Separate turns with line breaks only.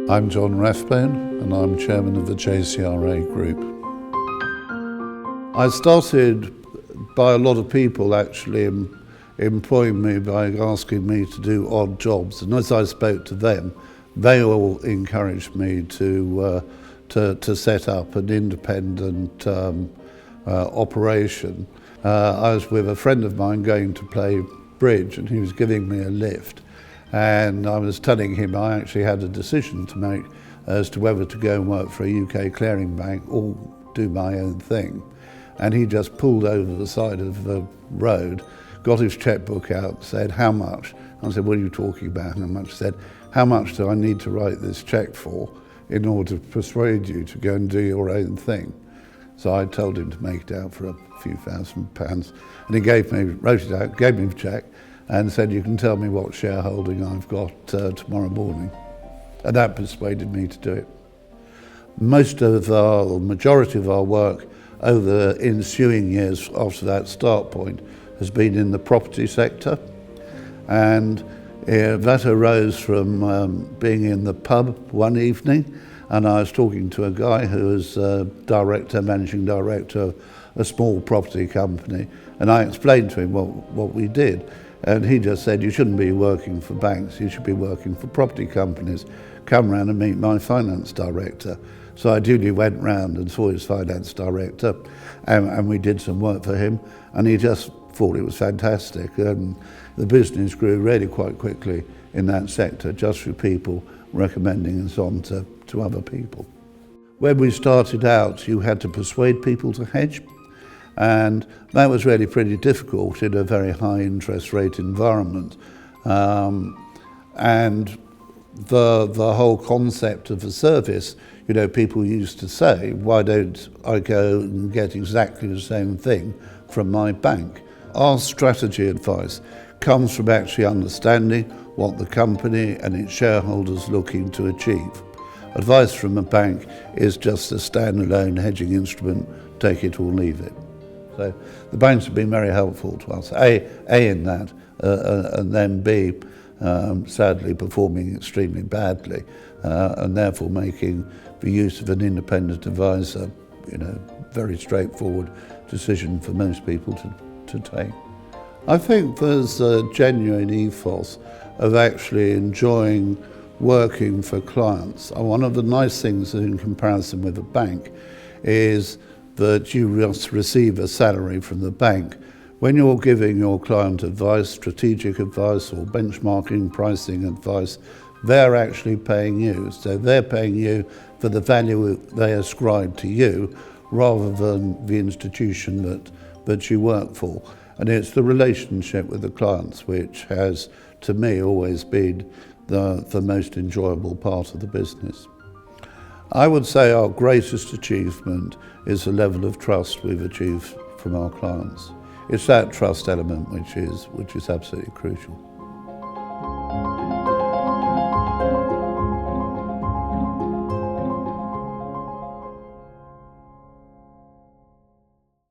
I'm John Rathbone and I'm chairman of the JCRA group. I started by a lot of people actually employing me by asking me to do odd jobs, and as I spoke to them, they all encouraged me to set up an independent operation. I was with a friend of mine going to play bridge and he was giving me a lift, and I was telling him I actually had a decision to make as to whether to go and work for a UK clearing bank or do my own thing. And he just pulled over the side of the road, got his checkbook out, said, "How much?" I said, "What are you talking about? How much?" He said, "How much do I need to write this cheque for in order to persuade you to go and do your own thing?" So I told him to make it out for a few £1,000, and he wrote it out, gave me the cheque, and said, "You can tell me what shareholding I've got tomorrow morning." And that persuaded me to do it. Majority of our work over the ensuing years after that start point has been in the property sector, and that arose from being in the pub one evening, and I was talking to a guy who was managing director of a small property company, and I explained to him what we did, and he just said, "You shouldn't be working for banks, you should be working for property companies. Come round and meet my finance director." So I duly went round and saw his finance director, and we did some work for him, and he just thought it was fantastic. And the business grew really quite quickly in that sector, just through people recommending us on to other people. When we started out, you had to persuade people to hedge, and that was really pretty difficult in a very high interest rate environment. And the whole concept of the service, people used to say, "Why don't I go and get exactly the same thing from my bank?" Our strategy advice comes from actually understanding what the company and its shareholders are looking to achieve. Advice from a bank is just a standalone hedging instrument, take it or leave it. So the banks have been very helpful to us, A in that, and then B, sadly performing extremely badly, and therefore making the use of an independent advisor, very straightforward decision for most people to take. I think there's a genuine ethos of actually enjoying working for clients. And one of the nice things in comparison with a bank is that you just receive a salary from the bank. When you're giving your client advice, strategic advice or benchmarking, pricing advice, they're actually paying you. So they're paying you for the value they ascribe to you rather than the institution that you work for. And it's the relationship with the clients which has, to me, always been the most enjoyable part of the business. I would say our greatest achievement is the level of trust we've achieved from our clients. It's that trust element which is absolutely crucial.